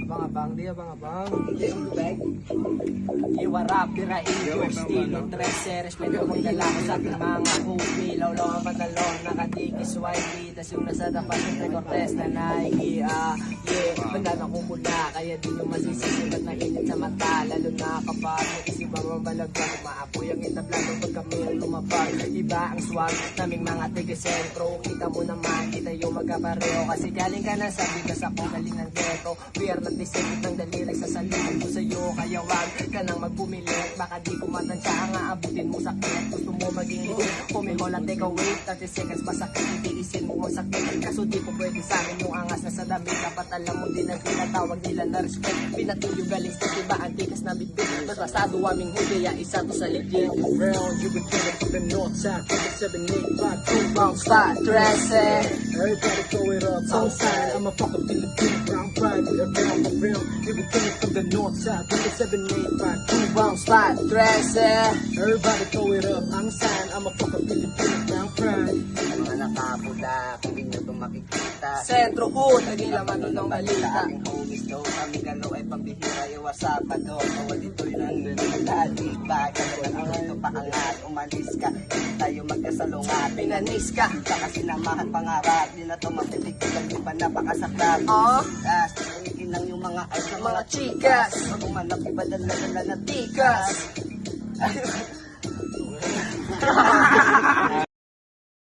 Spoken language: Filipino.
Abang-abang, di abang-abang. Iwarap, tira, iyo, estilo, 13, respeto kong dalawa sa ating mga kupi. Lawlaw ang pantalon, nakadikis, YB, tas yung nasa dapat yung Cortez na Nike, bandana ko mula, kaya di nyo masisigat na init sa mata. Lalo na kapag naisip ang mabalagyan, umaapoy ang itablado pag kami lumabag. Iba ang swag naming mga tiga-sentro, kita mo naman, kita yung magkapareho. Kasi galing ka na sa bigas, ako galing ng ghetto. We are not the same, ng daliri sa salita ko sa'yo. Kaya wag ka nang magpumilit, baka di ko matansya ang aabutin mo sakit. Gusto mo maging legit, pumihola, take a wait, 30 seconds masakit, itiisin mo ang sakit. Kaso di ko pwede sa amin yung angas na sa damit. Dapat alam mo din ang tinatawag nila na respect. Pinatuyo galing sa diba ang tikas na bibig. Mas masado aming huli, ya isa to sa legit. Around, you been killing from the north side, 7, 8, 5, 2, Bounce back, 13. everybody throw it up. Outside, I'm a fucking Filipino, brown pride, around, you been killing from the north side, 7, 8, 5, 2, Bounce back, 13. everybody throw it up. I'm sign, I'm a fucking Filipino, brown pride. Mga nakapula, kung inyo itong makikita. Sentro hood, naging laman nun ng balita. Aming homies daw, kami galaw ay pambihira, iwasap pa daw. Bawal dito'y nang nagdali ba? Galaw ang ito paangat, umalis ka. Hindi tayo magkasalungat, Pinanis ka. baka sinamahan pangarap. Di na ito mapipigil, di ba napakasaklap? Oh. Tigas, ulitin lang yung mga eyes ng Mga chikas. Pag umanap, iba dala na Tikas. tikas.